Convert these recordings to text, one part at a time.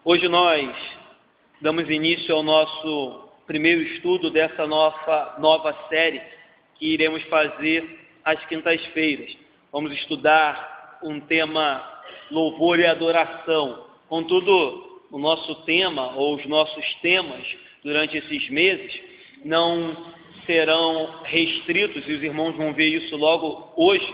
Hoje nós damos início ao nosso primeiro estudo dessa nova série que iremos fazer às quintas-feiras. Vamos estudar um tema louvor e adoração. Contudo, o nosso tema ou os nossos temas durante esses meses não serão restritos, e os irmãos vão ver isso logo hoje,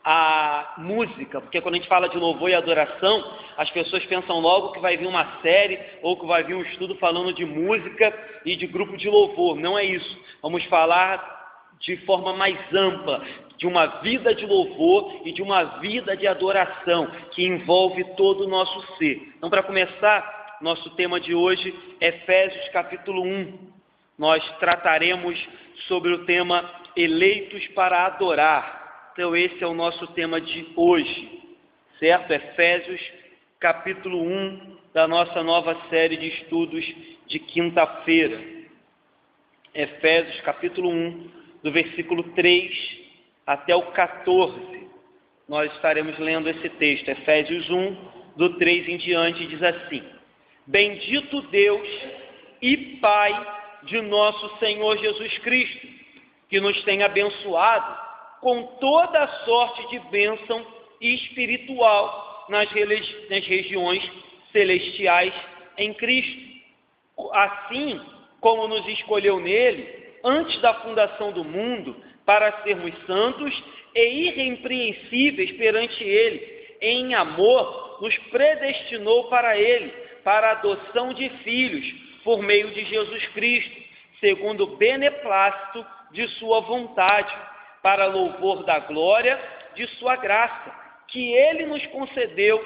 a música, porque quando a gente fala de louvor e adoração, as pessoas pensam logo que vai vir uma série ou que vai vir um estudo falando de música e de grupo de louvor. Não é isso. Vamos falar de forma mais ampla, de uma vida de louvor e de uma vida de adoração, que envolve todo o nosso ser. Então, para começar, nosso tema de hoje é Efésios capítulo 1. Nós trataremos sobre o tema eleitos para adorar. Então esse é o nosso tema de hoje, certo? Efésios capítulo 1 da nossa nova série de estudos de quinta-feira. Efésios capítulo 1, do versículo 3 até o 14. Nós estaremos lendo esse texto. Efésios 1, do 3 em diante, diz assim: Bendito Deus e Pai de nosso Senhor Jesus Cristo, que nos tem abençoado com toda a sorte de bênção espiritual nas regiões celestiais em Cristo. Assim como nos escolheu nele, antes da fundação do mundo, para sermos santos e irrepreensíveis perante ele, em amor, nos predestinou para ele, para a adoção de filhos, por meio de Jesus Cristo, segundo o beneplácito de sua vontade, para louvor da glória de sua graça, que ele nos concedeu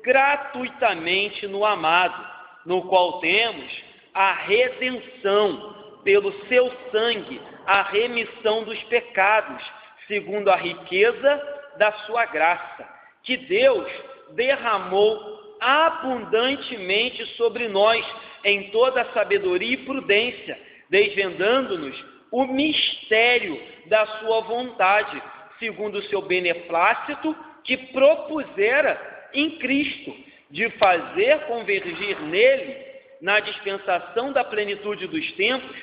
gratuitamente no amado, no qual temos a redenção pelo seu sangue, a remissão dos pecados, segundo a riqueza da sua graça, que Deus derramou abundantemente sobre nós em toda a sabedoria e prudência, desvendando-nos o mistério da sua vontade, segundo o seu beneplácito, que propusera em Cristo, de fazer convergir nele, na dispensação da plenitude dos tempos,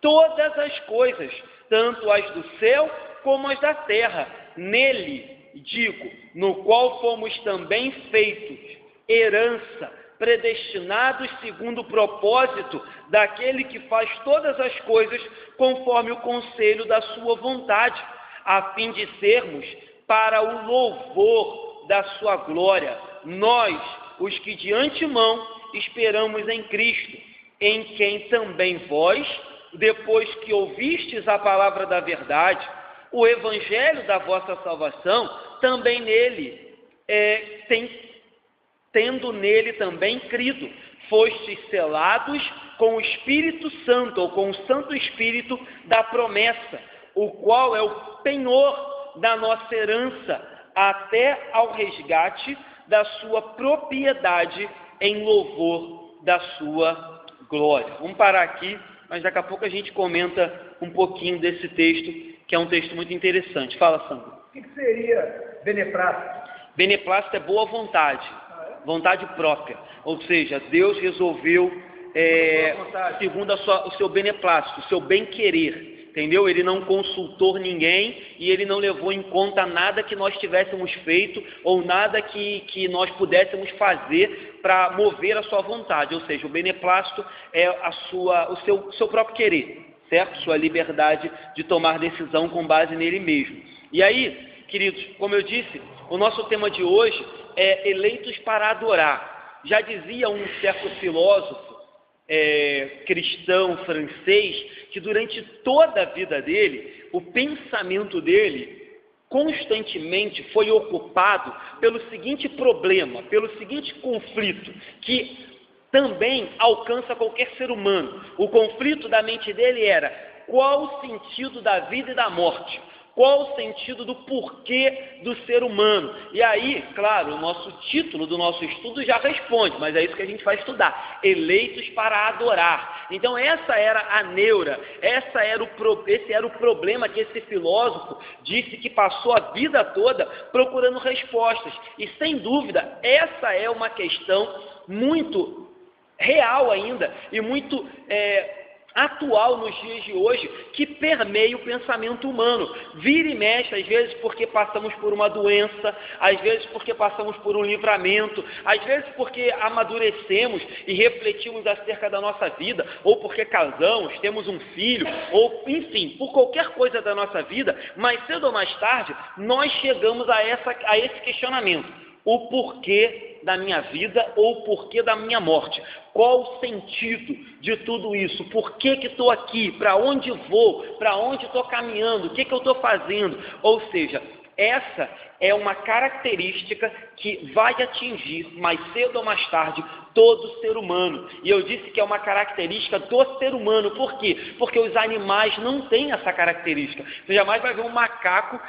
todas as coisas, tanto as do céu como as da terra. Nele, digo, no qual fomos também feitos herança, predestinados segundo o propósito daquele que faz todas as coisas conforme o conselho da sua vontade, a fim de sermos para o louvor da sua glória, nós, os que de antemão esperamos em Cristo, em quem também vós, depois que ouvistes a palavra da verdade, o evangelho da vossa salvação, também nele tendo nele também crido, fostes selados com o Espírito Santo, ou com o Santo Espírito da promessa, o qual é o penhor da nossa herança, até ao resgate da sua propriedade, em louvor da sua glória. Vamos parar aqui, mas daqui a pouco a gente comenta um pouquinho desse texto, que é um texto muito interessante. Fala, Sandro. O que seria beneplácito? Beneplácito é boa vontade. Vontade própria, ou seja, Deus resolveu segundo o seu beneplácito, o seu bem-querer, entendeu? Ele não consultou ninguém e ele não levou em conta nada que nós tivéssemos feito ou nada que nós pudéssemos fazer para mover a sua vontade, ou seja, o beneplácito é o seu próprio querer, certo? Sua liberdade de tomar decisão com base nele mesmo. E aí, queridos, como eu disse, o nosso tema de hoje é eleitos para adorar. Já dizia um certo filósofo cristão francês que durante toda a vida dele, o pensamento dele constantemente foi ocupado pelo seguinte problema, pelo seguinte conflito, que também alcança qualquer ser humano. O conflito da mente dele era: qual o sentido da vida e da morte? Qual o sentido do porquê do ser humano? E aí, claro, o nosso título do nosso estudo já responde, mas é isso que a gente vai estudar: eleitos para adorar. Então essa era a neura, esse era o problema que esse filósofo disse que passou a vida toda procurando respostas. E sem dúvida, essa é uma questão muito real ainda e muito atual nos dias de hoje, que permeia o pensamento humano. Vira e mexe, às vezes porque passamos por uma doença, às vezes porque passamos por um livramento, às vezes porque amadurecemos e refletimos acerca da nossa vida, ou porque casamos, temos um filho, ou enfim, por qualquer coisa da nossa vida, mais cedo ou mais tarde, nós chegamos a esse questionamento. O porquê da minha vida ou o porquê da minha morte? Qual o sentido de tudo isso? Por que estou aqui? Para onde vou? Para onde estou caminhando? O que eu estou fazendo? Ou seja, essa é uma característica que vai atingir, mais cedo ou mais tarde, todo ser humano. E eu disse que é uma característica do ser humano. Por quê? Porque os animais não têm essa característica. Você jamais vai ver um macaco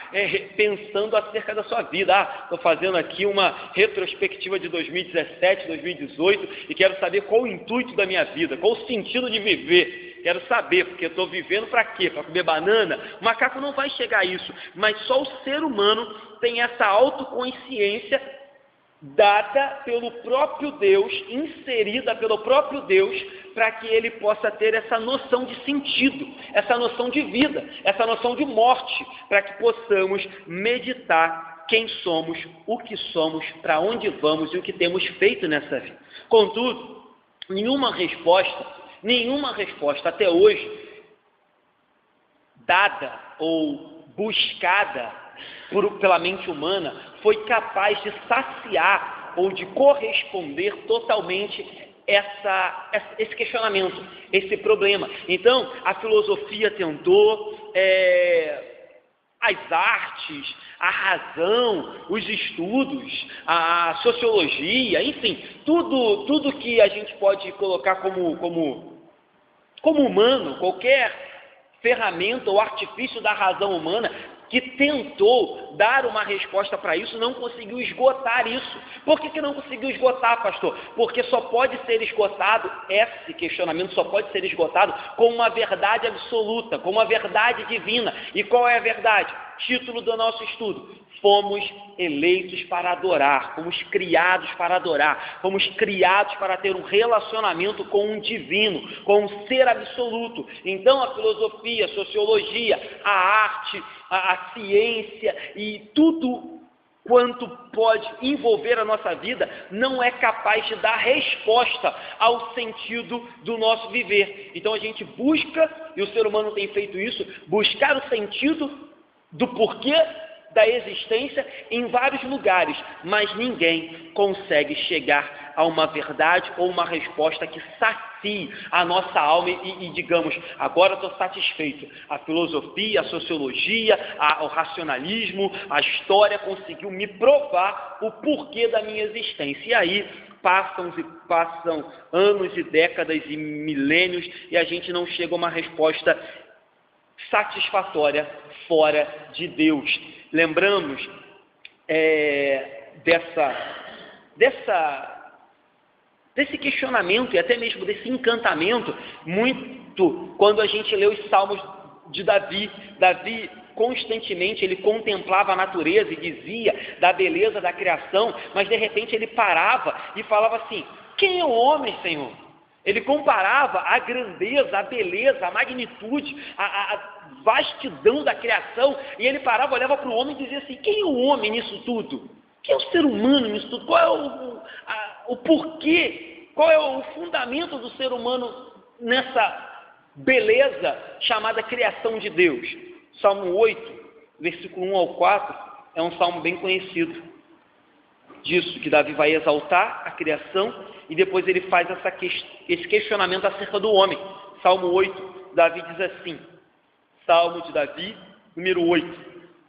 pensando acerca da sua vida. Estou fazendo aqui uma retrospectiva de 2017, 2018 e quero saber qual o intuito da minha vida, qual o sentido de viver. Quero saber, porque eu estou vivendo para quê? Para comer banana? O macaco não vai chegar a isso, mas só o ser humano tem essa autoconsciência dada pelo próprio Deus, inserida pelo próprio Deus, para que ele possa ter essa noção de sentido, essa noção de vida, essa noção de morte, para que possamos meditar quem somos, o que somos, para onde vamos e o que temos feito nessa vida. Contudo, nenhuma resposta até hoje dada ou buscada pela mente humana foi capaz de saciar ou de corresponder totalmente esse questionamento, esse problema. Então, a filosofia tentou, as artes, a razão, os estudos, a sociologia, enfim, tudo que a gente pode colocar como humano, qualquer ferramenta ou artifício da razão humana que tentou dar uma resposta para isso, não conseguiu esgotar isso. Por que não conseguiu esgotar, pastor? Porque só pode ser esgotado, esse questionamento só pode ser esgotado com uma verdade absoluta, com uma verdade divina. E qual é a verdade? Título do nosso estudo: fomos eleitos para adorar, fomos criados para adorar, fomos criados para ter um relacionamento com um divino, com um ser absoluto. Então a filosofia, a sociologia, a arte, a ciência e tudo quanto pode envolver a nossa vida não é capaz de dar resposta ao sentido do nosso viver. Então a gente busca, e o ser humano tem feito isso, buscar o sentido do porquê da existência em vários lugares, mas ninguém consegue chegar a uma verdade ou uma resposta que sacie a nossa alma e digamos, agora estou satisfeito. A filosofia, a sociologia, o racionalismo, a história conseguiu me provar o porquê da minha existência. E aí passam anos e décadas e milênios e a gente não chega a uma resposta satisfatória fora de Deus. Lembramos desse questionamento e até mesmo desse encantamento muito quando a gente lê os salmos de Davi. Davi constantemente ele contemplava a natureza e dizia da beleza da criação, mas de repente ele parava e falava assim: quem é o homem, Senhor? Ele comparava a grandeza, a beleza, a magnitude, a vastidão da criação, e ele parava, olhava para o homem e dizia assim: quem é o homem nisso tudo? Quem é o ser humano nisso tudo? Qual é o porquê? Qual é o fundamento do ser humano nessa beleza chamada criação de Deus? Salmo 8, versículo 1 ao 4, é um salmo bem conhecido disso, que Davi vai exaltar a criação e depois ele faz esse questionamento acerca do homem. Salmo 8, Davi diz assim, Salmo de Davi, número 8: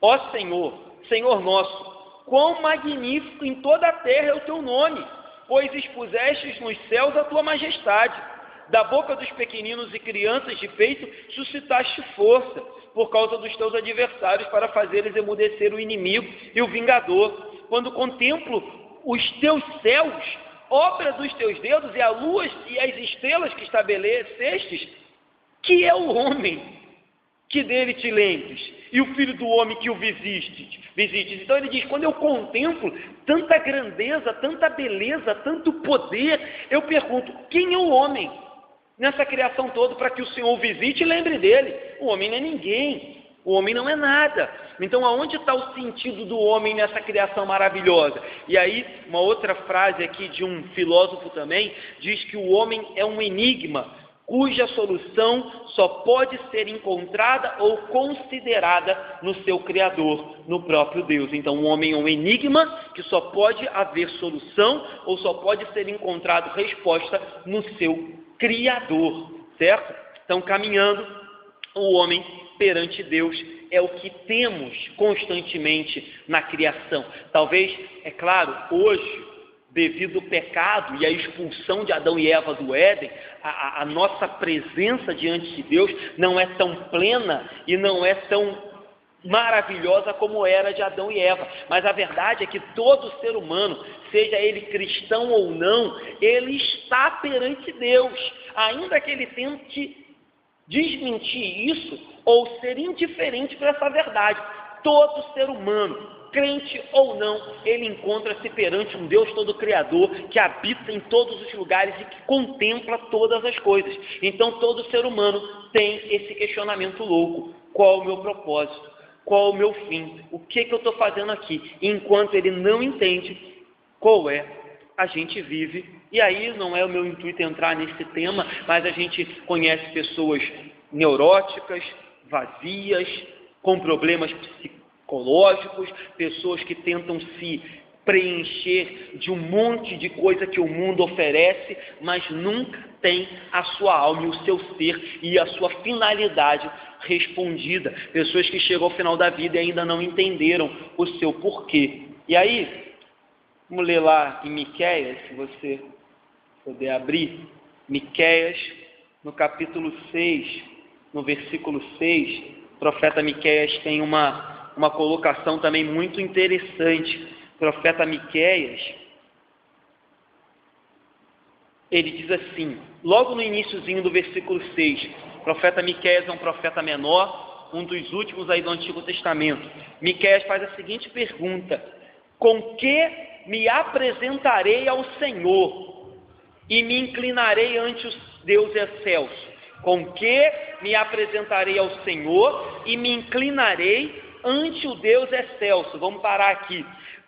ó Senhor, Senhor nosso, quão magnífico em toda a terra é o teu nome, pois expusestes nos céus a tua majestade. Da boca dos pequeninos e crianças de peito suscitaste força, por causa dos teus adversários, para fazeres emudecer o inimigo e o vingador. Quando contemplo os teus céus, obra dos teus dedos, e a lua e as estrelas que estabelecestes, que é o homem, que dele te lembres, e o Filho do Homem que o visites. Então ele diz, quando eu contemplo tanta grandeza, tanta beleza, tanto poder, eu pergunto, quem é o homem nessa criação toda para que o Senhor o visite e lembre dele? O homem não é ninguém, o homem não é nada. Então aonde está o sentido do homem nessa criação maravilhosa? E aí, uma outra frase aqui de um filósofo também, diz que o homem é um enigma, cuja solução só pode ser encontrada ou considerada no seu Criador, no próprio Deus. Então o homem é um enigma que só pode haver solução ou só pode ser encontrado resposta no seu Criador, certo? Então, caminhando, o homem perante Deus é o que temos constantemente na criação. Talvez, é claro, hoje, devido ao pecado e à expulsão de Adão e Eva do Éden, a nossa presença diante de Deus não é tão plena e não é tão maravilhosa como era de Adão e Eva. Mas a verdade é que todo ser humano, seja ele cristão ou não, ele está perante Deus, ainda que ele tente desmentir isso ou ser indiferente para essa verdade. Todo ser humano, crente ou não, ele encontra-se perante um Deus todo criador, que habita em todos os lugares e que contempla todas as coisas. Então todo ser humano tem esse questionamento louco: qual o meu propósito? Qual o meu fim? O que eu estou fazendo aqui? Enquanto ele não entende qual é, a gente vive. E aí não é o meu intuito entrar nesse tema, mas a gente conhece pessoas neuróticas, vazias, com problemas psicológicos, pessoas que tentam se preencher de um monte de coisa que o mundo oferece, mas nunca tem a sua alma e o seu ser e a sua finalidade respondida. Pessoas que chegam ao final da vida e ainda não entenderam o seu porquê. E aí, vamos ler lá em Miqueias, se você puder abrir, Miqueias, no capítulo 6, no versículo 6, o profeta Miqueias tem uma colocação também muito interessante. O profeta Miqueias, ele diz assim, logo no iniciozinho do versículo 6, o profeta Miqueias é um profeta menor, um dos últimos aí do Antigo Testamento. Miqueias faz a seguinte pergunta: com que me apresentarei ao Senhor e me inclinarei ante os Deus excelso? Com que me apresentarei ao Senhor e me inclinarei ante o Deus excelso? Vamos parar aqui.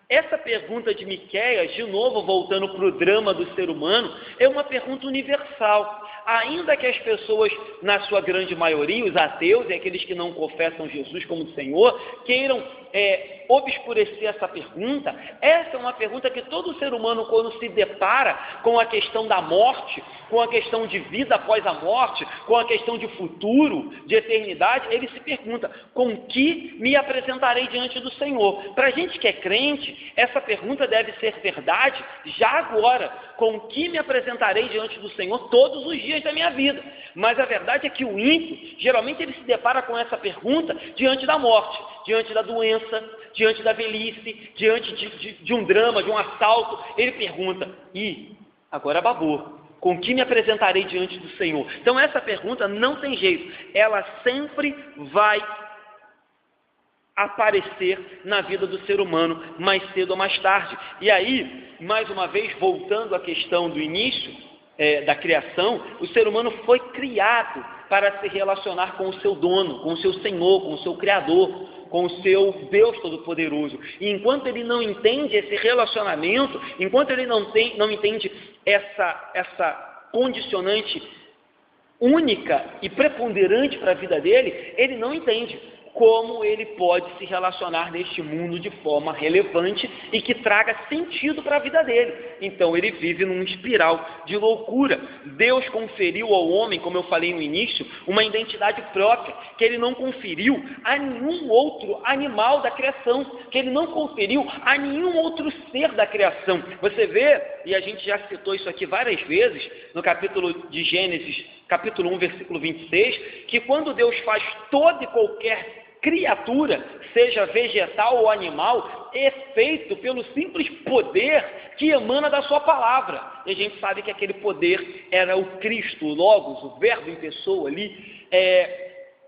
Essa pergunta de Miqueias, de novo voltando para o drama do ser humano, é uma pergunta universal. Ainda que as pessoas, na sua grande maioria, os ateus e aqueles que não confessam Jesus como Senhor, queiram obscurecer essa pergunta, essa é uma pergunta que todo ser humano, quando se depara com a questão da morte, com a questão de vida após a morte, com a questão de futuro, de eternidade, ele se pergunta: com que me apresentarei diante do Senhor? Para a gente que é crente, essa pergunta deve ser verdade já agora: com que me apresentarei diante do Senhor todos os dias da minha vida? Mas a verdade é que o ímpio, geralmente ele se depara com essa pergunta diante da morte, diante da doença, diante da velhice, diante de um drama, de um assalto. Ele pergunta: agora babou, com que me apresentarei diante do Senhor? Então essa pergunta não tem jeito, ela sempre vai aparecer na vida do ser humano, mais cedo ou mais tarde. E aí, mais uma vez, voltando à questão do início da criação, o ser humano foi criado para se relacionar com o seu dono, com o seu Senhor, com o seu Criador, com o seu Deus Todo-Poderoso. E enquanto ele não entende esse relacionamento, enquanto ele não entende essa condicionante única e preponderante para a vida dele, ele não entende como ele pode se relacionar neste mundo de forma relevante e que traga sentido para a vida dele. Então ele vive numa espiral de loucura. Deus conferiu ao homem, como eu falei no início, uma identidade própria, que ele não conferiu a nenhum outro animal da criação, que ele não conferiu a nenhum outro ser da criação. Você vê, e a gente já citou isso aqui várias vezes, no capítulo de Gênesis, capítulo 1, versículo 26, que quando Deus faz toda e qualquer criatura, seja vegetal ou animal, é feito pelo simples poder que emana da sua palavra. E a gente sabe que aquele poder era o Cristo, o Logos, o Verbo em pessoa ali.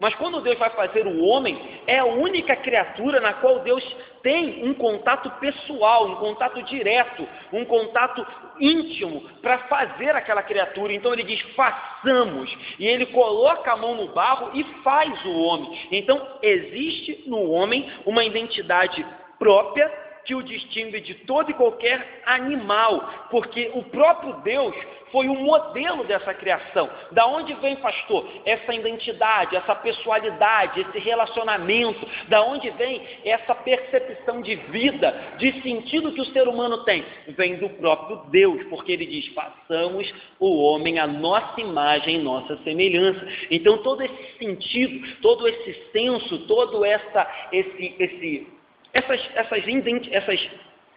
Mas quando Deus vai fazer o homem, é a única criatura na qual Deus tem um contato pessoal, um contato direto, um contato íntimo para fazer aquela criatura. Então ele diz, façamos, e ele coloca a mão no barro e faz o homem. Então existe no homem uma identidade própria que o distingue de todo e qualquer animal, porque o próprio Deus foi o modelo dessa criação. Da onde vem, pastor, essa identidade, essa pessoalidade, esse relacionamento? Da onde vem essa percepção de vida, de sentido que o ser humano tem? Vem do próprio Deus, porque ele diz, façamos o homem à nossa imagem, nossa semelhança. Então todo esse sentido, todo esse senso, todo essas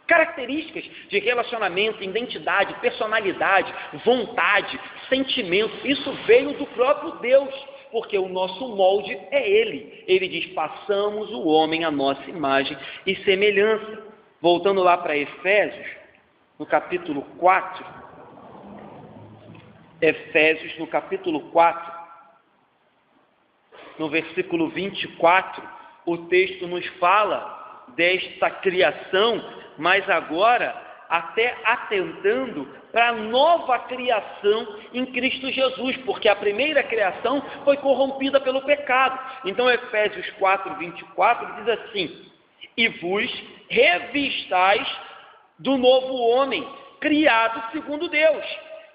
características de relacionamento, identidade, personalidade, vontade, sentimento, isso veio do próprio Deus, porque o nosso molde é Ele. Ele diz, façamos o homem à nossa imagem e semelhança. Voltando lá para Efésios, no capítulo 4, Efésios, no capítulo 4, no versículo 24, o texto nos fala desta criação, mas agora até atentando para a nova criação em Cristo Jesus, porque a primeira criação foi corrompida pelo pecado. Então Efésios 4, 24 diz assim, e vos revistais do novo homem, criado segundo Deus,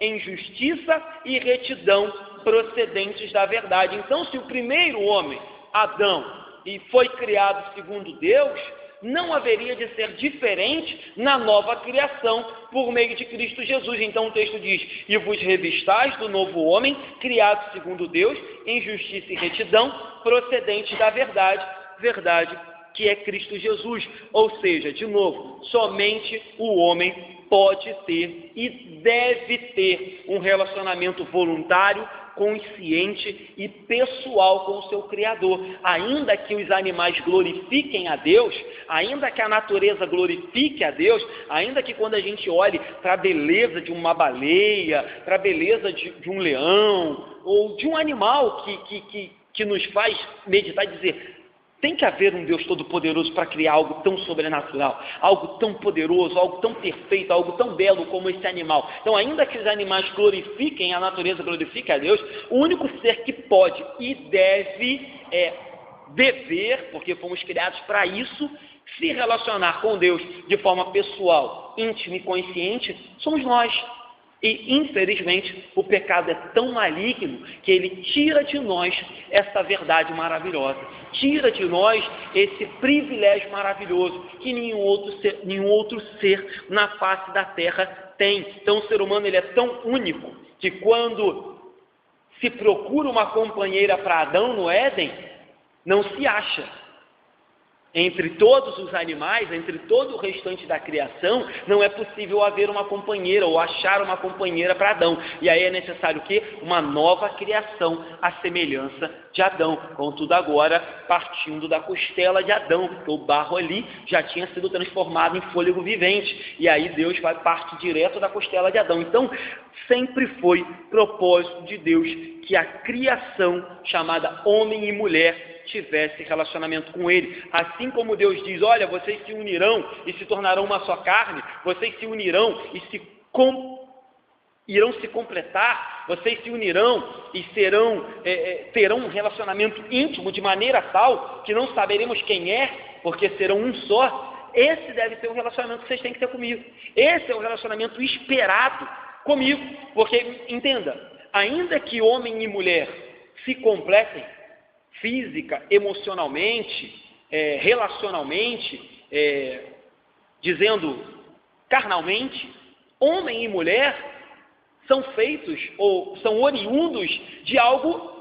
em justiça e retidão procedentes da verdade. Então se o primeiro homem, Adão, e foi criado segundo Deus, não haveria de ser diferente na nova criação por meio de Cristo Jesus. Então o texto diz, e vos revistais do novo homem, criado segundo Deus, em justiça e retidão, procedente da verdade, verdade que é Cristo Jesus. Ou seja, de novo, somente o homem pode ter e deve ter um relacionamento voluntário, consciente e pessoal com o seu Criador. Ainda que os animais glorifiquem a Deus, ainda que a natureza glorifique a Deus, ainda que quando a gente olhe para a beleza de uma baleia, para a beleza de um leão, ou de um animal que nos faz meditar e dizer, tem que haver um Deus todo-poderoso para criar algo tão sobrenatural, algo tão poderoso, algo tão perfeito, algo tão belo como esse animal. Então, ainda que os animais glorifiquem, a natureza glorifique a Deus, o único ser que pode e deve dever, porque fomos criados para isso, se relacionar com Deus de forma pessoal, íntima e consciente, somos nós. E, infelizmente, o pecado é tão maligno que ele tira de nós essa verdade maravilhosa, tira de nós esse privilégio maravilhoso que nenhum outro ser na face da terra tem. Então, o ser humano ele é tão único que quando se procura uma companheira para Adão no Éden, não se acha. Entre todos os animais, entre todo o restante da criação, não é possível haver uma companheira ou achar uma companheira para Adão. E aí é necessário o quê? Uma nova criação à semelhança de Adão. Contudo agora, partindo da costela de Adão, porque o barro ali já tinha sido transformado em fôlego vivente. E aí Deus vai partir direto da costela de Adão. Então, sempre foi propósito de Deus que a criação chamada homem e mulher tivesse relacionamento com Ele. Assim como Deus diz, olha, vocês se unirão e se tornarão uma só carne, vocês se unirão e irão se completar, vocês se unirão e terão um relacionamento íntimo de maneira tal que não saberemos quem é, porque serão um só. Esse deve ser o relacionamento que vocês têm que ter comigo. Esse é o relacionamento esperado comigo, porque, entenda, ainda que homem e mulher se completem, física, emocionalmente, relacionalmente, dizendo carnalmente, homem e mulher são feitos ou são oriundos de algo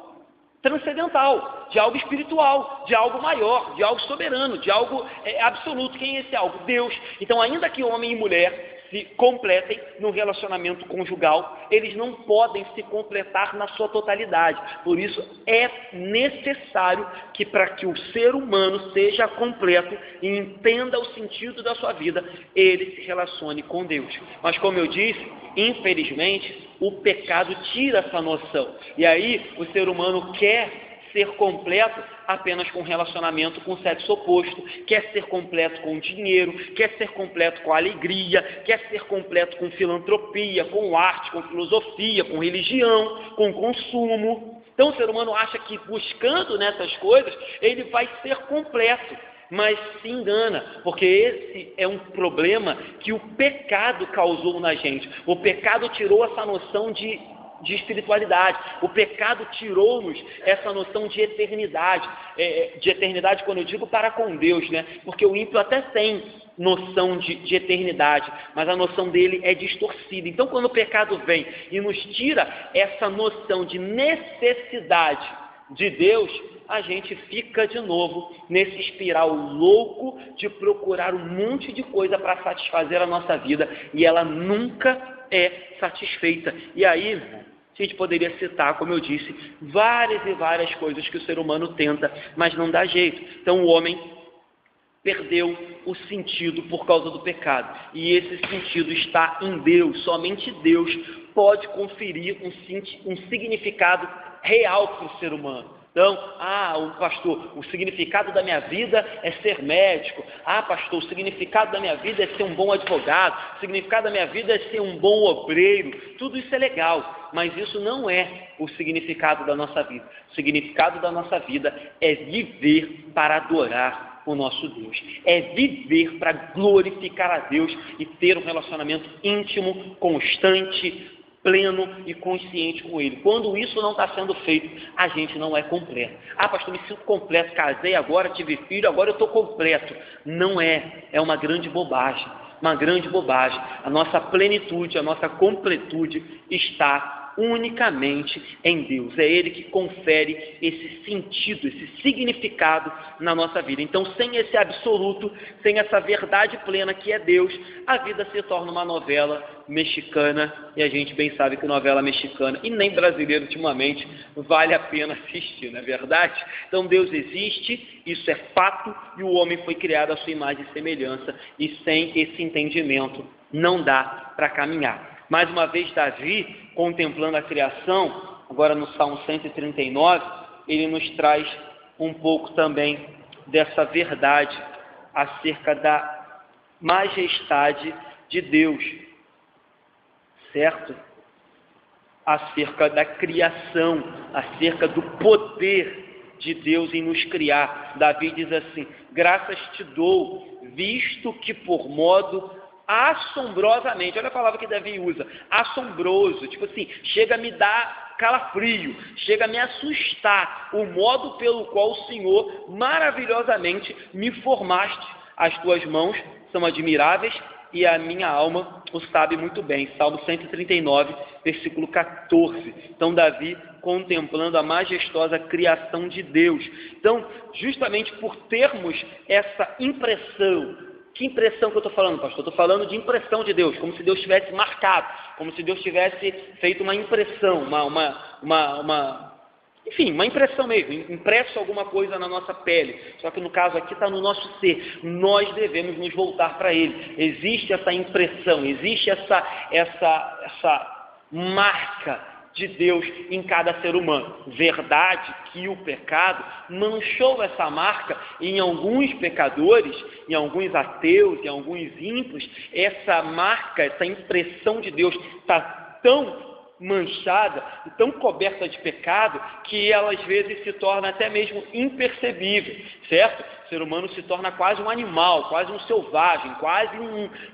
transcendental, de algo espiritual, de algo maior, de algo soberano, de algo absoluto. Quem é esse algo? Deus. Então, ainda que homem e mulher se completem no relacionamento conjugal, eles não podem se completar na sua totalidade. Por isso, é necessário que para que o ser humano seja completo e entenda o sentido da sua vida, ele se relacione com Deus. Mas como eu disse, infelizmente, o pecado tira essa noção. E aí, o ser humano quer ser completo apenas com relacionamento com o sexo oposto, quer ser completo com dinheiro, quer ser completo com alegria, quer ser completo com filantropia, com arte, com filosofia, com religião, com consumo. Então o ser humano acha que buscando nessas coisas, ele vai ser completo, mas se engana, porque esse é um problema que o pecado causou na gente. O pecado tirou essa noção de espiritualidade. O pecado tirou-nos essa noção de eternidade. De eternidade, quando eu digo para com Deus, né? Porque o ímpio até tem noção de eternidade, mas a noção dele é distorcida. Então, quando o pecado vem e nos tira essa noção de necessidade de Deus, a gente fica de novo nesse espiral louco de procurar um monte de coisa para satisfazer a nossa vida, e ela nunca é satisfeita. E aí, a gente poderia citar, como eu disse, várias e várias coisas que o ser humano tenta, mas não dá jeito. Então o homem perdeu o sentido por causa do pecado, e esse sentido está em Deus. Somente Deus pode conferir um significado real para o ser humano. Então, pastor, o significado da minha vida é ser médico. Pastor, o significado da minha vida é ser um bom advogado. O significado da minha vida é ser um bom obreiro. Tudo isso é legal, mas isso não é o significado da nossa vida. O significado da nossa vida é viver para adorar o nosso Deus. É viver para glorificar a Deus e ter um relacionamento íntimo, constante, pleno e consciente com Ele. Quando isso não está sendo feito, a gente não é completo. Pastor, me sinto completo, casei agora, tive filho, agora eu estou completo. Não é, é uma grande bobagem, uma grande bobagem. A nossa plenitude, a nossa completude está unicamente em Deus. É Ele que confere esse sentido, esse significado na nossa vida. Então, sem esse absoluto, sem essa verdade plena que é Deus, a vida se torna uma novela mexicana, e a gente bem sabe que novela mexicana, e nem brasileira ultimamente, vale a pena assistir, não é verdade? Então Deus existe, isso é fato, e o homem foi criado à sua imagem e semelhança, e sem esse entendimento não dá para caminhar. Mais uma vez, Davi, contemplando a criação, agora no Salmo 139, ele nos traz um pouco também dessa verdade acerca da majestade de Deus, certo? Acerca da criação, acerca do poder de Deus em nos criar. Davi diz assim: graças te dou, visto que por modo assombrosamente, olha a palavra que Davi usa, assombroso, tipo assim, chega a me dar calafrio, chega a me assustar, o modo pelo qual o Senhor maravilhosamente me formaste. As tuas mãos são admiráveis e a minha alma o sabe muito bem. Salmo 139, versículo 14. Então Davi contemplando a majestosa criação de Deus. Então, justamente por termos essa impressão. Que impressão que eu estou falando, pastor? Estou falando de impressão de Deus, como se Deus tivesse marcado, como se Deus tivesse feito uma impressão, enfim, uma impressão mesmo, impresso alguma coisa na nossa pele. Só que no caso aqui está no nosso ser. Nós devemos nos voltar para Ele. Existe essa impressão, existe essa marca de Deus em cada ser humano. Verdade que o pecado manchou essa marca em alguns pecadores, em alguns ateus, em alguns ímpios. Essa marca, essa impressão de Deus está tão manchada e tão coberta de pecado que ela às vezes se torna até mesmo impercebível, certo? O ser humano se torna quase um animal, quase um selvagem, quase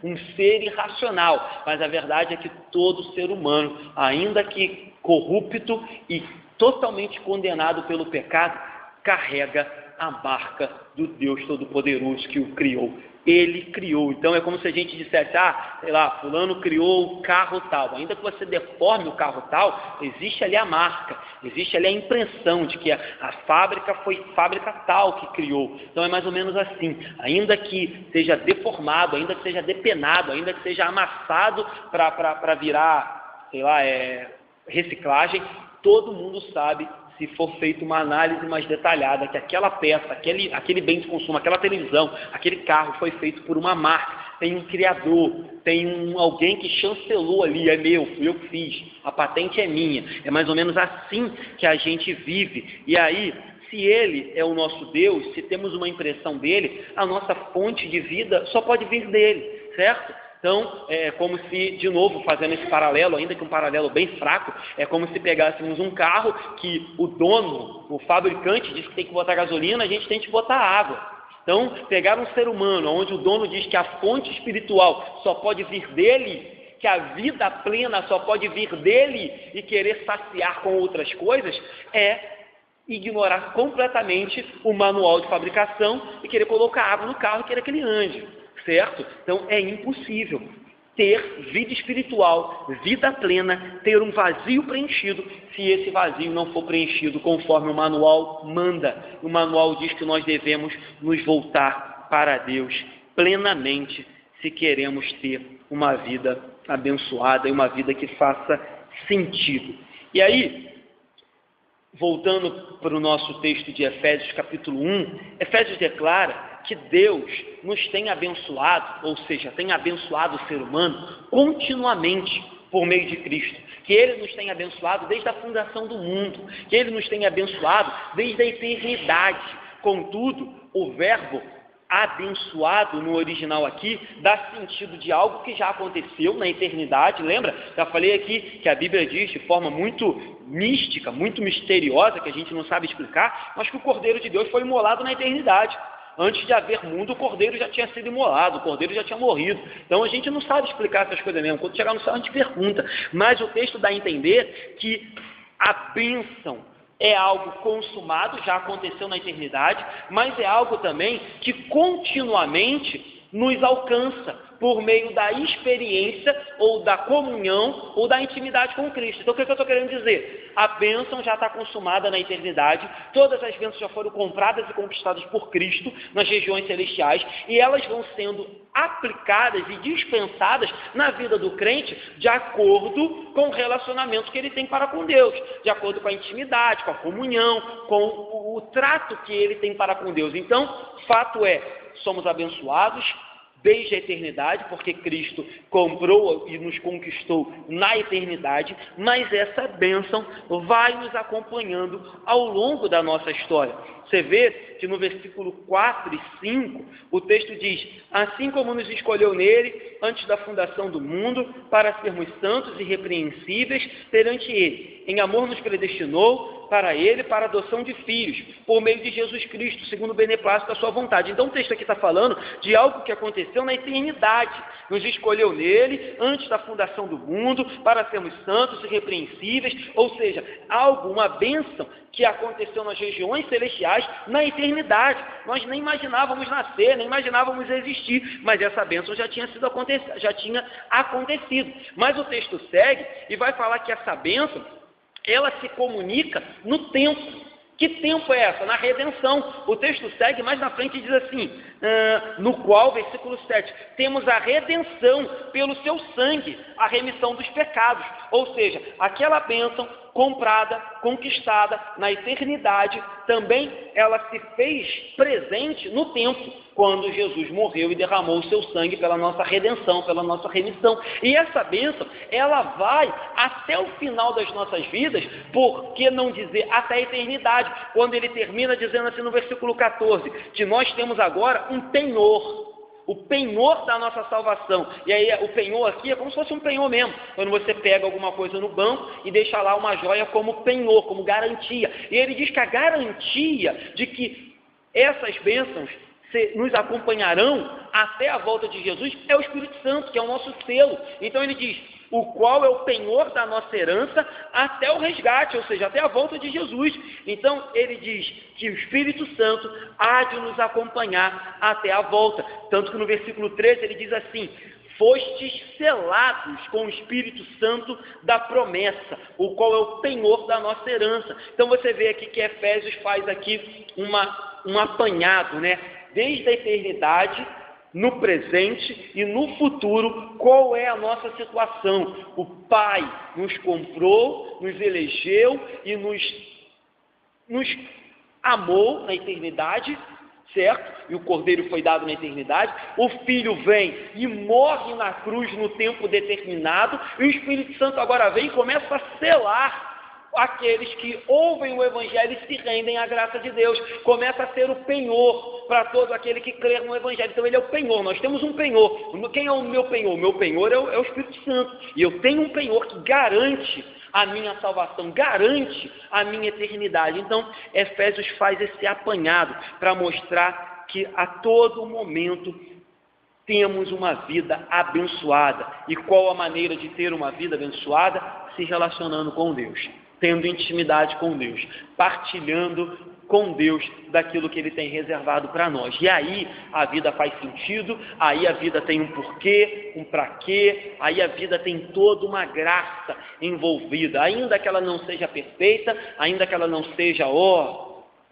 um ser irracional, mas a verdade é que todo ser humano, ainda que corrupto e totalmente condenado pelo pecado, carrega a marca do Deus Todo-Poderoso que o criou. Ele criou. Então é como se a gente dissesse, sei lá, fulano criou o carro tal. Ainda que você deforme o carro tal, existe ali a marca, existe ali a impressão de que a fábrica foi fábrica tal que criou. Então é mais ou menos assim. Ainda que seja deformado, ainda que seja depenado, ainda que seja amassado para virar, sei lá, reciclagem, todo mundo sabe se for feita uma análise mais detalhada, que aquela peça, aquele bem de consumo, aquela televisão, aquele carro foi feito por uma marca, tem um criador, tem alguém que chancelou ali, é meu, fui eu que fiz, a patente é minha. É mais ou menos assim que a gente vive. E aí, se Ele é o nosso Deus, se temos uma impressão dEle, a nossa fonte de vida só pode vir dEle, certo? Então, é como se, de novo, fazendo esse paralelo, ainda que um paralelo bem fraco, é como se pegássemos um carro que o dono, o fabricante, diz que tem que botar gasolina, a gente tem que botar água. Então, pegar um ser humano, onde o dono diz que a fonte espiritual só pode vir dele, que a vida plena só pode vir dele e querer saciar com outras coisas, é ignorar completamente o manual de fabricação e querer colocar água no carro e querer que ele ande, certo? Então, é impossível ter vida espiritual, vida plena, ter um vazio preenchido, se esse vazio não for preenchido conforme o manual manda. O manual diz que nós devemos nos voltar para Deus plenamente, se queremos ter uma vida abençoada e uma vida que faça sentido. E aí, voltando para o nosso texto de Efésios capítulo 1, Efésios declara que Deus nos tem abençoado, ou seja, tem abençoado o ser humano continuamente por meio de Cristo, que Ele nos tem abençoado desde a fundação do mundo, que Ele nos tem abençoado desde a eternidade. Contudo, o verbo abençoado no original aqui dá sentido de algo que já aconteceu na eternidade. Lembra? Já falei aqui que a Bíblia diz de forma muito mística, muito misteriosa, que a gente não sabe explicar, mas que o Cordeiro de Deus foi imolado na eternidade. Antes de haver mundo, o Cordeiro já tinha sido imolado, o Cordeiro já tinha morrido. Então a gente não sabe explicar essas coisas mesmo. Quando chegar no céu a gente pergunta. Mas o texto dá a entender que a bênção é algo consumado, já aconteceu na eternidade, mas é algo também que continuamente nos alcança por meio da experiência ou da comunhão ou da intimidade com Cristo. Então o que eu estou querendo dizer? A bênção já está consumada na eternidade, todas as bênçãos já foram compradas e conquistadas por Cristo nas regiões celestiais e elas vão sendo aplicadas e dispensadas na vida do crente de acordo com o relacionamento que ele tem para com Deus, de acordo com a intimidade, com a comunhão, com o trato que ele tem para com Deus. Então, fato é, somos abençoados desde a eternidade, porque Cristo comprou e nos conquistou na eternidade, mas essa bênção vai nos acompanhando ao longo da nossa história. Você vê que no versículo 4 e 5, o texto diz: assim como nos escolheu nele, antes da fundação do mundo, para sermos santos e irrepreensíveis perante ele. Em amor nos predestinou para ele, para a adoção de filhos, por meio de Jesus Cristo, segundo o beneplácito da sua vontade. Então o texto aqui está falando de algo que aconteceu na eternidade. Nos escolheu nele, antes da fundação do mundo, para sermos santos e irrepreensíveis, ou seja, algo, uma bênção que aconteceu nas regiões celestiais na eternidade. Nós nem imaginávamos nascer, nem imaginávamos existir, mas essa bênção já tinha acontecido. Mas o texto segue e vai falar que essa bênção, ela se comunica no tempo. Que tempo é essa? Na redenção. O texto segue mais na frente e diz assim, no qual, versículo 7, temos a redenção pelo seu sangue, a remissão dos pecados. Ou seja, aquela bênção comprada, conquistada na eternidade, também ela se fez presente no tempo, quando Jesus morreu e derramou o seu sangue pela nossa redenção, pela nossa remissão. E essa bênção, ela vai até o final das nossas vidas, por que não dizer até a eternidade, quando ele termina dizendo assim no versículo 14, que nós temos agora um penhor, o penhor da nossa salvação. E aí o penhor aqui é como se fosse um penhor mesmo, quando você pega alguma coisa no banco e deixa lá uma joia como penhor, como garantia. E ele diz que a garantia de que essas bênçãos nos acompanharão até a volta de Jesus é o Espírito Santo, que é o nosso selo. Então ele diz, o qual é o penhor da nossa herança até o resgate, ou seja, até a volta de Jesus. Então ele diz que o Espírito Santo há de nos acompanhar até a volta. Tanto que no versículo 13 ele diz assim, fostes selados com o Espírito Santo da promessa, o qual é o penhor da nossa herança. Então você vê aqui que Efésios faz aqui um apanhado, né? Desde a eternidade, no presente e no futuro, qual é a nossa situação. O Pai nos comprou, nos elegeu e nos nos amou na eternidade, certo? E o Cordeiro foi dado na eternidade. O Filho vem e morre na cruz no tempo determinado. E o Espírito Santo agora vem e começa a selar aqueles que ouvem o Evangelho e se rendem à graça de Deus. Começa a ser o penhor para todo aquele que crê no Evangelho. Então ele é o penhor, nós temos um penhor. Quem é o meu penhor? O meu penhor é o Espírito Santo. E eu tenho um penhor que garante a minha salvação, garante a minha eternidade. Então Efésios faz esse apanhado para mostrar que a todo momento temos uma vida abençoada. E qual a maneira de ter uma vida abençoada? Se relacionando com Deus, tendo intimidade com Deus, partilhando com Deus daquilo que Ele tem reservado para nós. E aí a vida faz sentido, aí a vida tem um porquê, um para quê, aí a vida tem toda uma graça envolvida, ainda que ela não seja perfeita, ainda que ela não seja,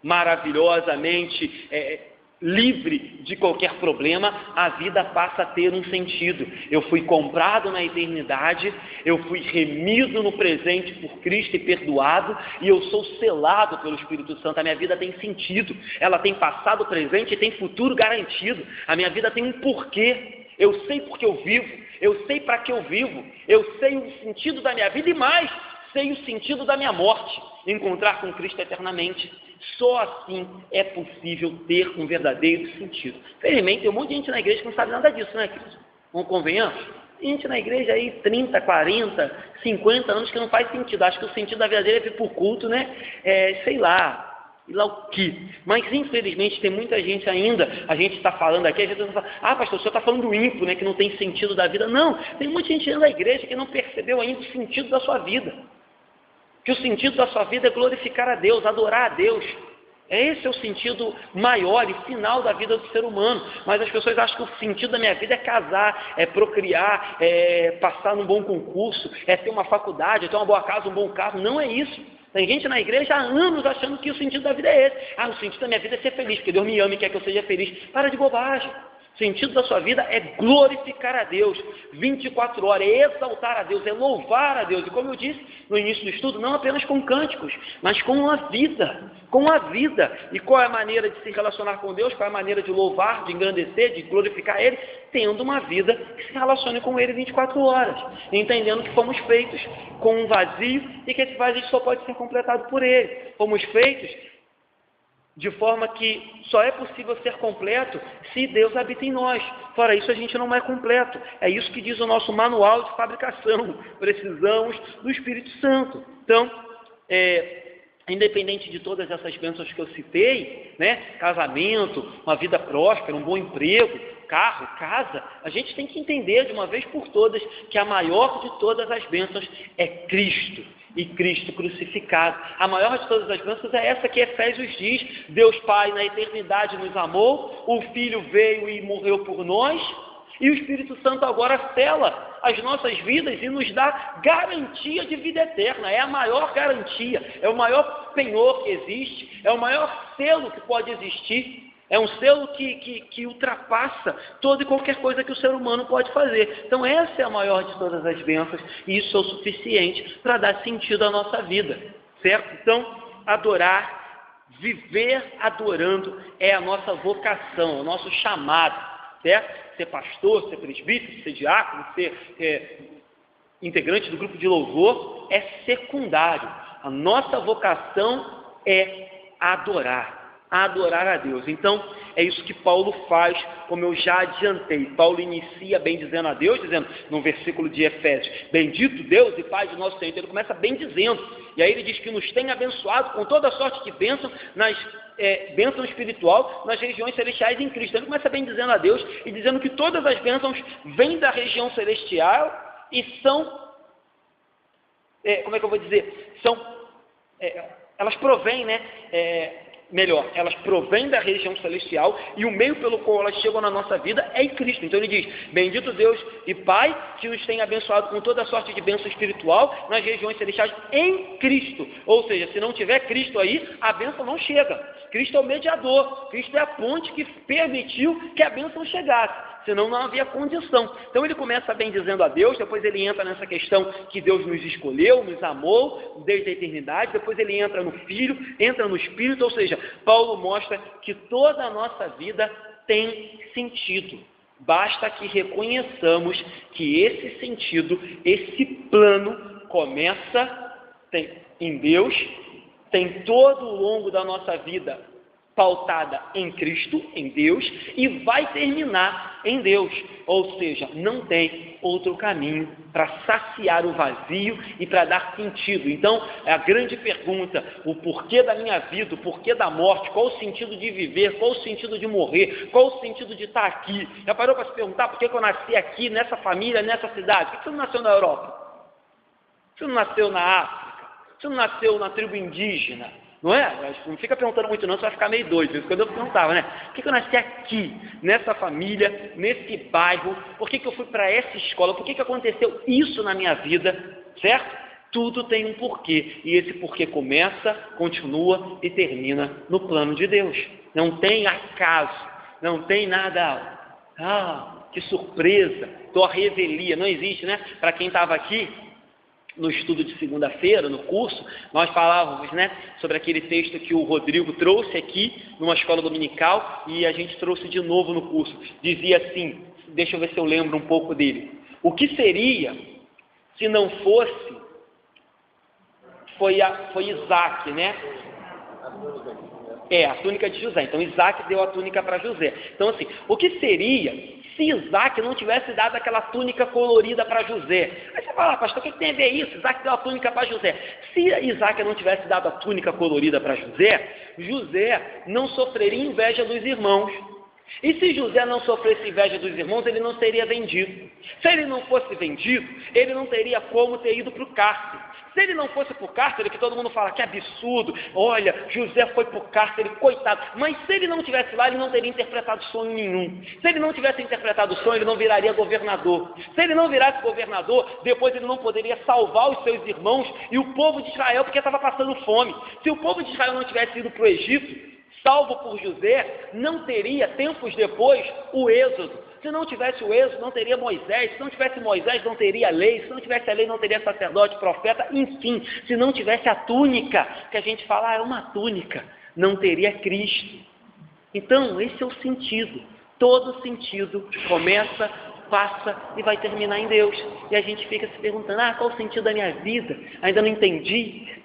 maravilhosamente livre de qualquer problema, a vida passa a ter um sentido. Eu fui comprado na eternidade, eu fui remido no presente por Cristo e perdoado, e eu sou selado pelo Espírito Santo. A minha vida tem sentido, ela tem passado, presente e tem futuro garantido. A minha vida tem um porquê. Eu sei porque eu vivo, eu sei para que eu vivo, eu sei o sentido da minha vida e mais, sei o sentido da minha morte, encontrar com Cristo eternamente. Só assim é possível ter um verdadeiro sentido. Felizmente, tem um monte de gente na igreja que não sabe nada disso, né, queridos? Vamos convenhamos? Tem gente na igreja aí, 30, 40, 50 anos que não faz sentido. Acho que o sentido da vida dele é vir para o culto, né? Sei lá o que. Mas, infelizmente, tem muita gente ainda, a gente está falando aqui, a gente fala, pastor, o senhor está falando do ímpio, né, que não tem sentido da vida. Não, tem muita gente na igreja que não percebeu ainda o sentido da sua vida. Que o sentido da sua vida é glorificar a Deus, adorar a Deus. Esse é o sentido maior e final da vida do ser humano. Mas as pessoas acham que o sentido da minha vida é casar, é procriar, é passar num bom concurso, é ter uma faculdade, é ter uma boa casa, um bom carro. Não é isso. Tem gente na igreja há anos achando que o sentido da vida é esse. O sentido da minha vida é ser feliz, porque Deus me ama e quer que eu seja feliz. Para de bobagem. O sentido da sua vida é glorificar a Deus 24 horas, é exaltar a Deus, é louvar a Deus. E como eu disse no início do estudo, não apenas com cânticos, mas com a vida, com a vida. E qual é a maneira de se relacionar com Deus? Qual é a maneira de louvar, de engrandecer, de glorificar Ele? Tendo uma vida que se relacione com Ele 24 horas, entendendo que fomos feitos com um vazio e que esse vazio só pode ser completado por Ele. Fomos feitos de forma que só é possível ser completo se Deus habita em nós. Fora isso, a gente não é completo. É isso que diz o nosso manual de fabricação. Precisamos do Espírito Santo. Então, independente de todas essas bênçãos que eu citei, né, casamento, uma vida próspera, um bom emprego, carro, casa, a gente tem que entender de uma vez por todas que a maior de todas as bênçãos é Cristo. E Cristo crucificado. A maior de todas as bênçãos é essa que Efésios diz: Deus Pai na eternidade nos amou, o Filho veio e morreu por nós, e o Espírito Santo agora sela as nossas vidas e nos dá garantia de vida eterna. É a maior garantia, é o maior penhor que existe, é o maior selo que pode existir. É um selo que ultrapassa toda e qualquer coisa que o ser humano pode fazer. Então essa é a maior de todas as bênçãos, e isso é o suficiente para dar sentido à nossa vida, certo? Então, adorar, viver adorando é a nossa vocação, é o nosso chamado, certo? Ser pastor, ser presbítero, ser diácono, ser integrante do grupo de louvor é secundário. A nossa vocação é adorar a Deus. Então, é isso que Paulo faz, como eu já adiantei. Paulo inicia bem dizendo a Deus, dizendo no versículo de Efésios: bendito Deus e Pai de nosso Senhor. Então, ele começa bem dizendo, e aí ele diz que nos tem abençoado com toda sorte de bênção, bênção espiritual nas regiões celestiais em Cristo. Então, ele começa bem dizendo a Deus e dizendo que todas as bênçãos vêm da região celestial e são, como é que eu vou dizer? Elas provêm, elas provêm da região celestial, e o meio pelo qual elas chegam na nossa vida é em Cristo. Então ele diz: bendito Deus e Pai, que nos tem abençoado com toda sorte de bênção espiritual nas regiões celestiais em Cristo. Ou seja, se não tiver Cristo aí, a bênção não chega. Cristo é o mediador, Cristo é a ponte que permitiu que a bênção chegasse. senão não havia condição. Então ele começa bendizendo a Deus, depois ele entra nessa questão que Deus nos escolheu, nos amou desde a eternidade, depois ele entra no Filho, entra no Espírito, ou seja, Paulo mostra que toda a nossa vida tem sentido. Basta que reconheçamos que esse sentido, esse plano começa em Deus, tem todo o longo da nossa vida pautada em Cristo, em Deus, e vai terminar em Deus. Ou seja, não tem outro caminho para saciar o vazio e para dar sentido. Então, é a grande pergunta, o porquê da minha vida, o porquê da morte, qual o sentido de viver, qual o sentido de morrer, qual o sentido de estar aqui? Já parou para se perguntar por que eu nasci aqui, nessa família, nessa cidade? Por que você não nasceu na Europa? Você não nasceu na África? Você não nasceu na tribo indígena? Não é? Não fica perguntando muito não, você vai ficar meio doido. Isso quando eu perguntava, né? Por que eu nasci aqui, nessa família, nesse bairro? Por que eu fui para essa escola? Por que aconteceu isso na minha vida? Certo? Tudo tem um porquê. E esse porquê começa, continua e termina no plano de Deus. Não tem acaso. Não tem nada... que surpresa! Estou à revelia. Não existe, né? Para quem estava aqui... No estudo de segunda-feira, no curso, nós falávamos, né, sobre aquele texto que o Rodrigo trouxe aqui, numa escola dominical, e a gente trouxe de novo no curso. Dizia assim, deixa eu ver se eu lembro um pouco dele. O que seria se não fosse, foi Isaac, né? A túnica de José. Então Isaac deu a túnica para José. Então assim, o que seria se Isaac não tivesse dado aquela túnica colorida para José? Aí você fala, pastor, o que tem a ver isso? Isaac deu a túnica para José. Se Isaac não tivesse dado a túnica colorida para José, José não sofreria inveja dos irmãos. E se José não sofresse inveja dos irmãos, ele não seria vendido. Se ele não fosse vendido, ele não teria como ter ido para o cárcere. Se ele não fosse para o cárcere, que todo mundo fala que absurdo, olha, José foi para o cárcere, coitado. Mas se ele não estivesse lá, ele não teria interpretado sonho nenhum. Se ele não tivesse interpretado sonho, ele não viraria governador. Se ele não virasse governador, depois ele não poderia salvar os seus irmãos e o povo de Israel, porque estava passando fome. Se o povo de Israel não tivesse ido para o Egito, salvo por José, não teria, tempos depois, o Êxodo. Se não tivesse o Êxodo, não teria Moisés. Se não tivesse Moisés, não teria a lei. Se não tivesse a lei, não teria sacerdote, profeta. Enfim, se não tivesse a túnica, que a gente fala, é uma túnica, não teria Cristo. Então, esse é o sentido. Todo sentido começa, passa e vai terminar em Deus. E a gente fica se perguntando, qual o sentido da minha vida? Ainda não entendi.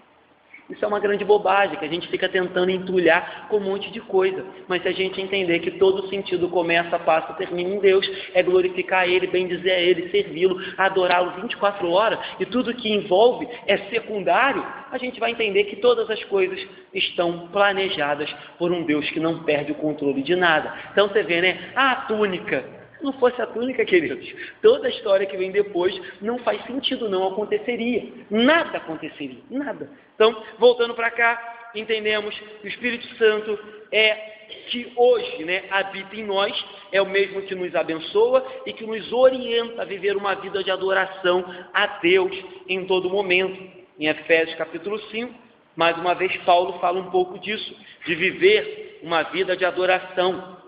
Isso é uma grande bobagem, que a gente fica tentando entulhar com um monte de coisa. Mas se a gente entender que todo sentido começa, passa, termina em Deus, é glorificar Ele, bendizer a Ele, servi-lo, adorá-lo 24 horas, e tudo que envolve é secundário, a gente vai entender que todas as coisas estão planejadas por um Deus que não perde o controle de nada. Então você vê, né? A túnica. Se não fosse a túnica, queridos, toda a história que vem depois não faz sentido, não aconteceria. Nada aconteceria, nada. Então, voltando para cá, entendemos que o Espírito Santo que hoje, né, habita em nós, é o mesmo que nos abençoa e que nos orienta a viver uma vida de adoração a Deus em todo momento. Em Efésios capítulo 5, mais uma vez Paulo fala um pouco disso, de viver uma vida de adoração.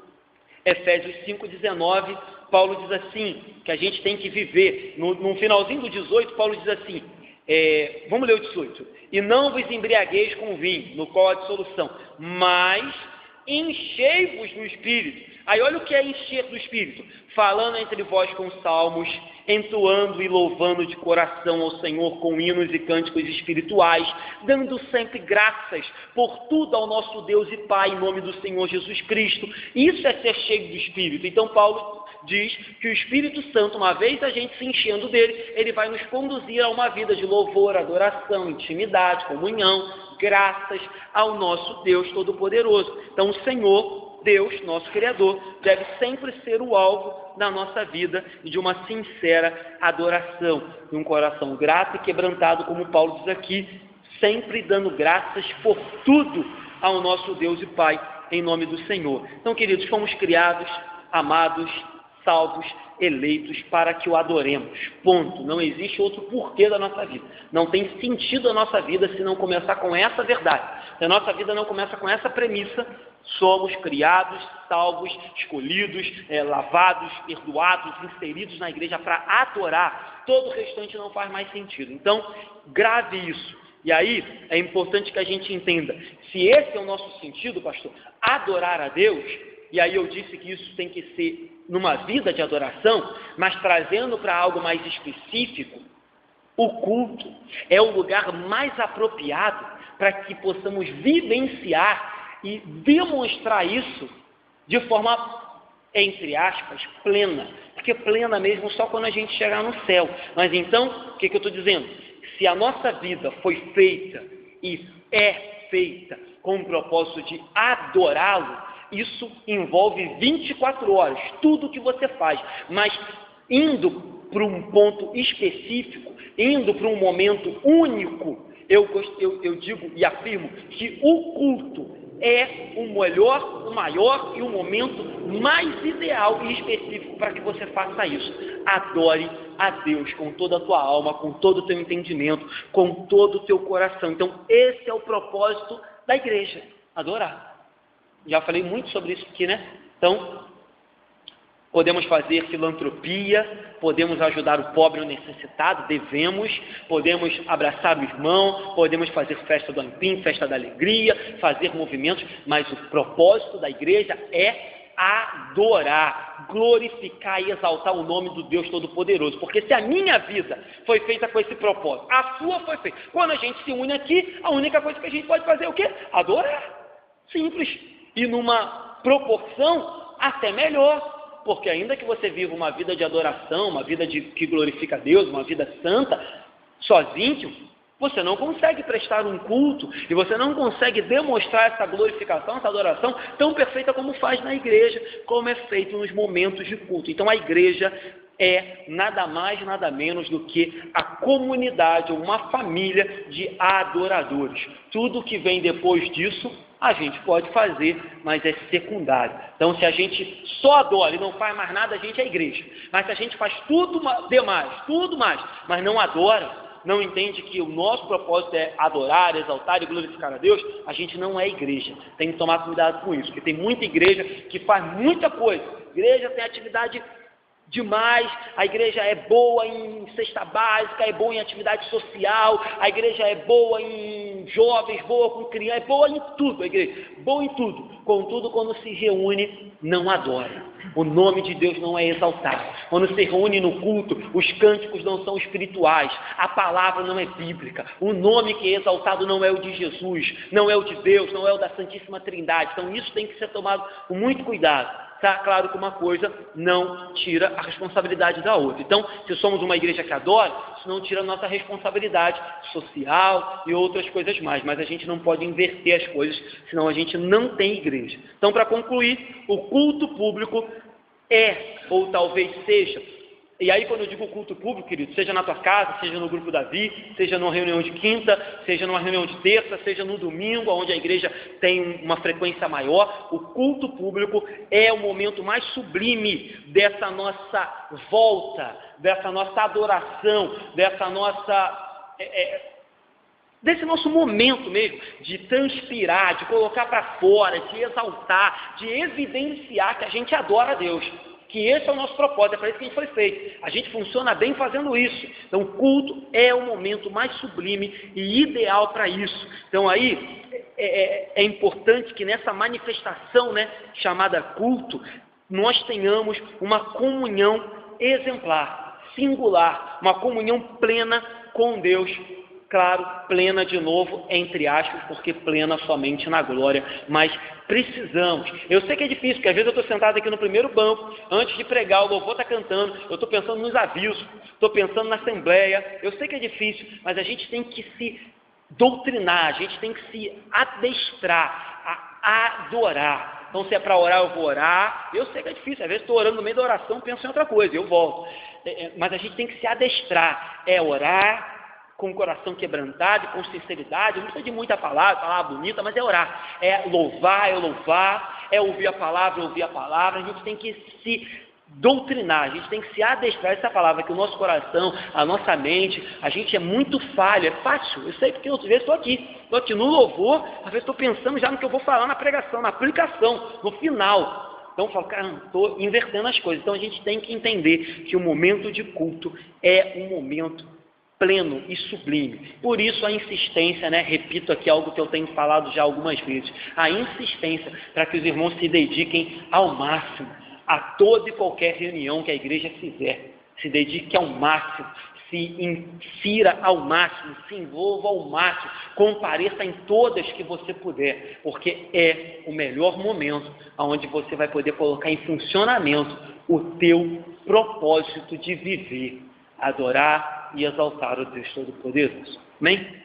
Efésios 5,19, Paulo diz assim, que a gente tem que viver, no finalzinho do 18, Paulo diz assim, vamos ler o 18, e não vos embriagueis com vinho, no qual há dissolução, mas enchei-vos do Espírito. Aí olha o que é encher do Espírito, falando entre vós com salmos, entoando e louvando de coração ao Senhor com hinos e cânticos espirituais, dando sempre graças por tudo ao nosso Deus e Pai, em nome do Senhor Jesus Cristo. Isso é ser cheio do Espírito. Então Paulo diz que o Espírito Santo, uma vez a gente se enchendo dele, ele vai nos conduzir a uma vida de louvor, adoração, intimidade, comunhão, graças ao nosso Deus Todo-Poderoso. Então o Senhor, Deus, nosso Criador, deve sempre ser o alvo da nossa vida e de uma sincera adoração, de um coração grato e quebrantado, como Paulo diz aqui, sempre dando graças por tudo ao nosso Deus e Pai, em nome do Senhor. Então, queridos, fomos criados, amados, salvos, eleitos para que o adoremos. Ponto. Não existe outro porquê da nossa vida. Não tem sentido a nossa vida se não começar com essa verdade. Se a nossa vida não começa com essa premissa, Somos criados, salvos, escolhidos, lavados, perdoados, inseridos na igreja para adorar. Todo o restante não faz mais sentido. Então, grave isso. E aí, é importante que a gente entenda, se esse é o nosso sentido, pastor, adorar a Deus, e aí eu disse que isso tem que ser numa vida de adoração, mas trazendo para algo mais específico, o culto é o lugar mais apropriado para que possamos vivenciar e demonstrar isso de forma, entre aspas, plena. Porque plena mesmo só quando a gente chegar no céu. Mas então, o que eu estou dizendo? Se a nossa vida foi feita e é feita com o propósito de adorá-lo, isso envolve 24 horas, tudo que você faz, mas indo para um ponto específico, indo para um momento único, eu digo e afirmo que o culto é o melhor, o maior e o momento mais ideal e específico para que você faça isso. Adore a Deus com toda a tua alma, com todo o teu entendimento, com todo o teu coração. Então, esse é o propósito da igreja, adorar. Já falei muito sobre isso aqui, né? Então, podemos fazer filantropia, podemos ajudar o pobre e o necessitado, podemos abraçar o irmão, podemos fazer festa do ampim, festa da alegria, fazer movimentos, mas o propósito da igreja é adorar, glorificar e exaltar o nome do Deus Todo-Poderoso, porque se a minha vida foi feita com esse propósito, a sua foi feita, quando a gente se une aqui, a única coisa que a gente pode fazer é o quê? Adorar, simples, e numa proporção até melhor, porque ainda que você viva uma vida de adoração, uma vida que glorifica a Deus, uma vida santa, sozinho, você não consegue prestar um culto e você não consegue demonstrar essa glorificação, essa adoração tão perfeita como faz na igreja, como é feito nos momentos de culto. Então a igreja é nada mais, nada menos do que a comunidade, uma família de adoradores. Tudo que vem depois disso, a gente pode fazer, mas é secundário. Então, se a gente só adora e não faz mais nada, a gente é igreja. Mas se a gente faz tudo mais, mas não adora, não entende que o nosso propósito é adorar, exaltar e glorificar a Deus, a gente não é igreja. Tem que tomar cuidado com isso, porque tem muita igreja que faz muita coisa. A igreja tem atividade demais, a igreja é boa em cesta básica, é boa em atividade social, a igreja é boa em jovens, boa com crianças, é boa em tudo, a igreja, boa em tudo. Contudo, quando se reúne, não adora. O nome de Deus não é exaltado. Quando se reúne no culto, os cânticos não são espirituais, a palavra não é bíblica, o nome que é exaltado não é o de Jesus, não é o de Deus, não é o da Santíssima Trindade. Então isso tem que ser tomado com muito cuidado. Está claro que uma coisa não tira a responsabilidade da outra. Então, se somos uma igreja que adora, isso não tira a nossa responsabilidade social e outras coisas mais. Mas a gente não pode inverter as coisas, senão a gente não tem igreja. Então, para concluir, o culto público é, ou talvez seja, e aí quando eu digo culto público, querido, seja na tua casa, seja no grupo Davi, seja numa reunião de quinta, seja numa reunião de terça, seja no domingo, onde a igreja tem uma frequência maior, o culto público é o momento mais sublime dessa nossa volta, dessa nossa adoração, desse nosso momento mesmo, de transpirar, de colocar para fora, de exaltar, de evidenciar que a gente adora a Deus. Que esse é o nosso propósito, é para isso que a gente foi feito. A gente funciona bem fazendo isso. Então, o culto é o momento mais sublime e ideal para isso. Então, aí, é importante que nessa manifestação, né, chamada culto, nós tenhamos uma comunhão exemplar, singular, uma comunhão plena com Deus. Claro, plena de novo, entre aspas, porque plena somente na glória, mas precisamos. Eu sei que é difícil, porque às vezes eu estou sentado aqui no primeiro banco, antes de pregar, o louvor está cantando, eu estou pensando nos avisos, estou pensando na assembleia, eu sei que é difícil, mas a gente tem que se doutrinar, a gente tem que se adestrar, a adorar. Então, se é para orar, eu vou orar. Eu sei que é difícil, às vezes estou orando no meio da oração, penso em outra coisa, eu volto. Mas a gente tem que se adestrar, orar, com o coração quebrantado, com sinceridade, não precisa de muita palavra bonita, mas é orar, é louvar, é ouvir a palavra, a gente tem que se doutrinar, a gente tem que se adestrar essa palavra, que o nosso coração, a nossa mente, a gente é muito falho, é fácil, eu sei porque outras vezes estou aqui no louvor, às vezes estou pensando já no que eu vou falar na pregação, na aplicação, no final. Então eu falo, cara, estou invertendo as coisas. Então a gente tem que entender que o momento de culto é um momento pleno e sublime. Por isso a insistência, repito aqui algo que eu tenho falado já algumas vezes, a insistência para que os irmãos se dediquem ao máximo a toda e qualquer reunião que a igreja fizer, se dedique ao máximo, se insira ao máximo, se envolva ao máximo, compareça em todas que você puder, porque é o melhor momento onde você vai poder colocar em funcionamento o teu propósito de viver, adorar e exaltar o Deus Todo-Poderoso. Amém?